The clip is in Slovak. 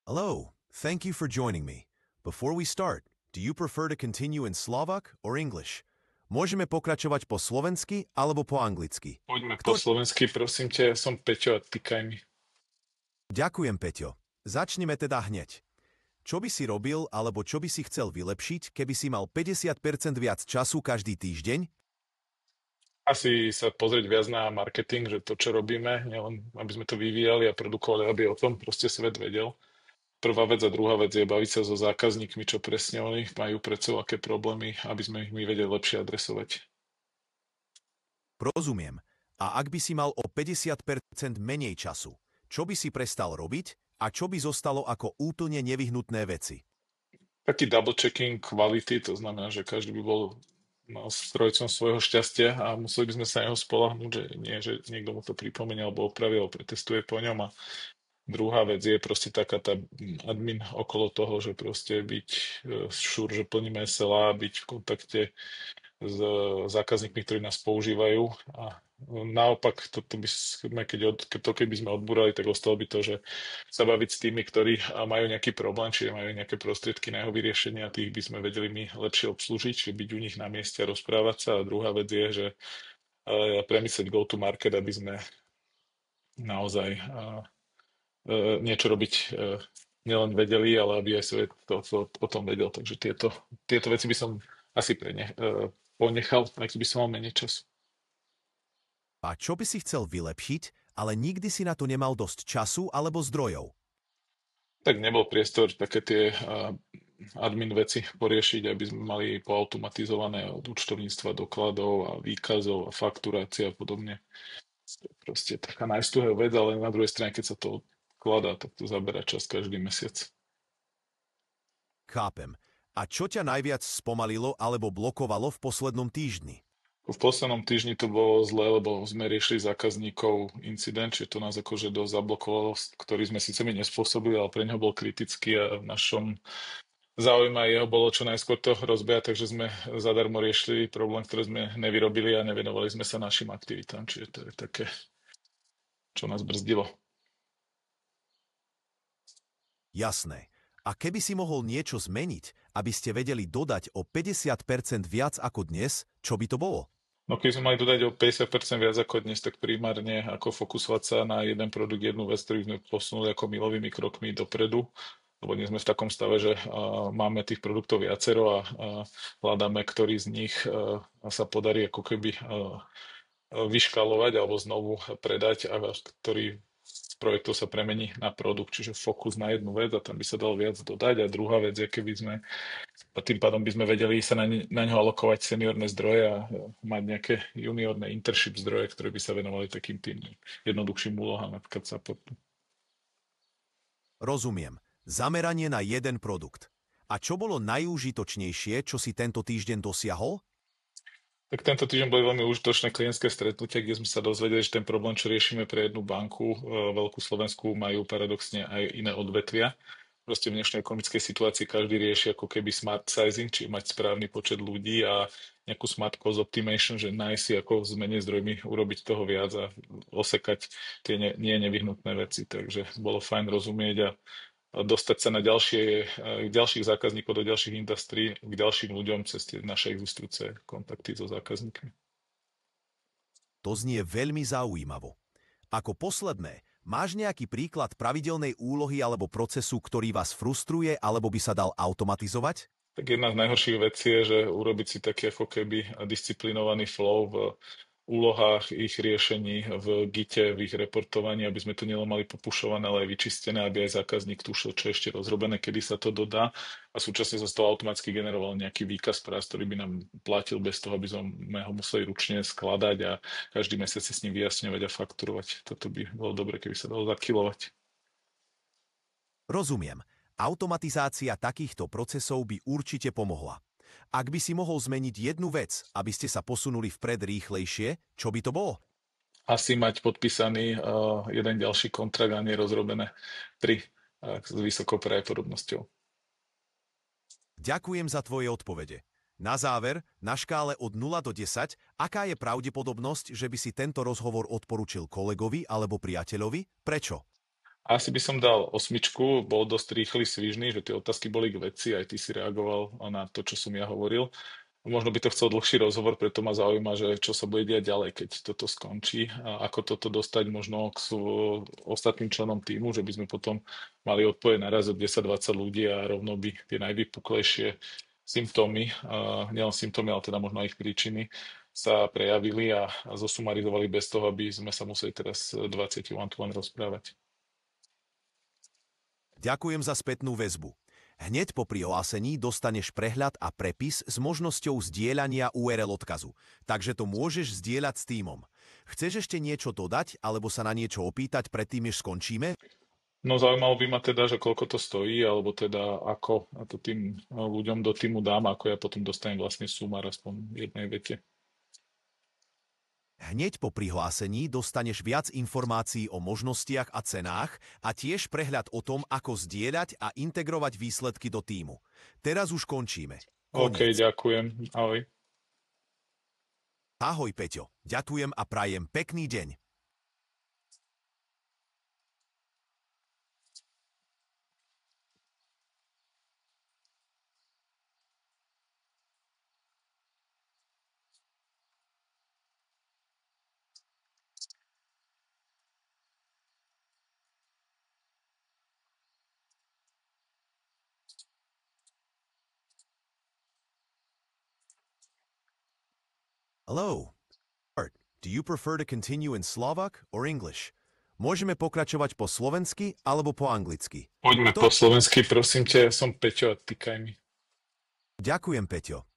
Hello, thank you for joining me. Before we start, do you prefer to continue in Slovak or English? Môžeme pokračovať po slovensky alebo po anglicky. Poďme po Kto... slovensky, prosím ťa, ja som Peťo a týkaj mi. Ďakujem, Peťo. Začneme teda hneď. Čo by si robil alebo čo by si chcel vylepšiť, keby si mal 50% viac času každý týždeň? Asi sa pozrieť viac na marketing, že to, čo robíme, nielen aby sme to vyvíjali a produkovali, aby o tom proste svet vedel. Prvá vec a druhá vec je baviť sa so zákazníkmi, čo presne oni majú pred sebou, aké problémy, aby sme ich my vedeli lepšie adresovať. Rozumiem. A ak by si mal o 50% menej času, čo by si prestal robiť a čo by zostalo ako úplne nevyhnutné veci? Taký double checking kvality, to znamená, že každý by bol strojcom svojho šťastia a museli by sme sa na neho spoľahnúť, že nie, že niekto mu to pripomenie alebo opraví alebo pretestuje po ňom. A druhá vec je proste taká tá admin okolo toho, že proste byť šur, že plníme SLA, byť v kontakte s zákazníkmi, ktorí nás používajú a naopak, keby sme odbúrali, tak ostalo by to, že sa baviť s tými, ktorí majú nejaký problém, čiže majú nejaké prostriedky na jeho vyriešenie a tých by sme vedeli my lepšie obslúžiť, čiže byť u nich na mieste a rozprávať sa. A druhá vec je, že premyslieť go to market, aby sme naozaj niečo robiť nielen vedeli, ale aby aj svet o tom vedel. Takže tieto veci by som asi ponechal, ak by som mal menej času. A čo by si chcel vylepšiť, ale nikdy si na to nemal dosť času alebo zdrojov? Tak nebol priestor také tie admin veci poriešiť, aby sme mali poautomatizované od účtovníctva dokladov a výkazov a fakturácia a podobne. Proste taká nice to have vec, ale na druhej strane, keď sa to odkladá, tak to zabera čas každý mesiac. Chápem. A čo ťa najviac spomalilo alebo blokovalo v poslednom týždni? V poslednom týždni to bolo zle, lebo sme riešili zákazníkov incident, čiže to nás akože dosť zablokovalo, ktorý sme síce my nespôsobili, ale pre neho bol kritický a v našom záujme jeho bolo čo najskôr to rozbehať, takže sme zadarmo riešili problém, ktorý sme nevyrobili a nevenovali sme sa našim aktivitám, čiže to je také, čo nás brzdilo. Jasné. A keby si mohol niečo zmeniť, aby ste vedeli dodať o 50% viac ako dnes, čo by to bolo? No keď sme mali dodať o 50% viac ako dnes, tak primárne ako fokusovať sa na jeden produkt, jednu vec, ktorú sme posunuli ako milovými krokmi dopredu, lebo nie sme v takom stave, že máme tých produktov viacero a hľadáme, ktorý z nich sa podarí ako keby vyškalovať alebo znovu predať a ktorý z projektov sa premení na produkt, čiže fokus na jednu vec a tam by sa dalo viac dodať. A druhá vec je, keby sme a tým pádom by sme vedeli sa na ňo alokovať seniorné zdroje a mať nejaké juniorné internship zdroje, ktoré by sa venovali takým tým jednoduchším úlohám, napríklad supportu. Rozumiem. Zameranie na jeden produkt. A čo bolo najúžitočnejšie, čo si tento týždeň dosiahol? Tak tento týždeň boli veľmi užitočné klientské stretnutia, kde sme sa dozvedeli, že ten problém, čo riešime pre jednu banku, veľkú Slovensku, majú paradoxne aj iné odvetvia. Proste v dnešnej ekonomickej situácii každý rieši ako keby smart sizing, čiže mať správny počet ľudí a nejakú smart cost optimization, že nájsť si ako s menej zdrojmi urobiť toho viac a osekať tie nie nevyhnutné veci. Takže bolo fajn rozumieť a dostať sa na ďalších zákazníkov do ďalších industrií, k ďalším ľuďom cez tie naše existujúce kontakty so zákazníkmi. To znie veľmi zaujímavo. Ako posledné, máš nejaký príklad pravidelnej úlohy alebo procesu, ktorý vás frustruje alebo by sa dal automatizovať? Tak jedna z najhorších vecí je, že urobiť si taký ako keby disciplinovaný flow v úlohách, ich riešení, v Gite, v ich reportovaní, aby sme to nielen mali popušované, ale aj vyčistené, aby aj zákazník tušil, čo je ešte rozrobené, kedy sa to dodá a súčasne sa z toho automaticky generoval nejaký výkaz prác, ktorý by nám platil bez toho, aby sme ho museli ručne skladať a každý mesiac si s ním vyjasňovať a fakturovať. Toto by bolo dobre, keby sa dalo zakilovať. Rozumiem. Automatizácia takýchto procesov by určite pomohla. Ak by si mohol zmeniť jednu vec, aby ste sa posunuli vpred rýchlejšie, čo by to bolo? Asi mať podpísaný jeden ďalší kontrakt a nie rozrobené 3 s vysokou pravdepodobnosťou. Ďakujem za tvoje odpovede. Na záver, na škále od 0 do 10, aká je pravdepodobnosť, že by si tento rozhovor odporučil kolegovi alebo priateľovi? Prečo? Asi by som dal osmičku, bol dosť rýchly, svižný, že tie otázky boli k veci, aj ty si reagoval na to, čo som ja hovoril. Možno by to chcel dlhší rozhovor, preto ma zaujíma, že čo sa bude diať ďalej, keď toto skončí a ako toto dostať možno k ostatným členom týmu, že by sme potom mali odpoveď naraz od 10-20 ľudí a rovno by tie najvypuklejšie symptómy, nielen symptómy, ale teda možno aj ich príčiny, sa prejavili a zosumarizovali bez toho, aby sme sa museli teraz 20 one-to-one rozprávať. Ďakujem za spätnú väzbu. Hneď po prihlásení dostaneš prehľad a prepis s možnosťou zdieľania URL odkazu, takže to môžeš zdieľať s tímom. Chceš ešte niečo dodať alebo sa na niečo opýtať predtým, než skončíme? No zaujímalo by ma teda, že koľko to stojí, alebo teda ako to tým ľuďom do týmu dám, ako ja potom dostanem vlastne sumár aspoň v jednej vete. Hneď po prihlásení dostaneš viac informácií o možnostiach a cenách a tiež prehľad o tom, ako zdieľať a integrovať výsledky do tímu. Teraz už končíme. OK, Koniec. ďakujem. Ahoj. Ahoj, Peťo. Ďakujem a prajem pekný deň. Hello. Art, do you prefer to continue in Slovak or English? Môžeme pokračovať po slovensky alebo po anglicky. Poďme po slovensky, prosím ťa, ja som Peťo a týkaj mi. Ďakujem, Peťo.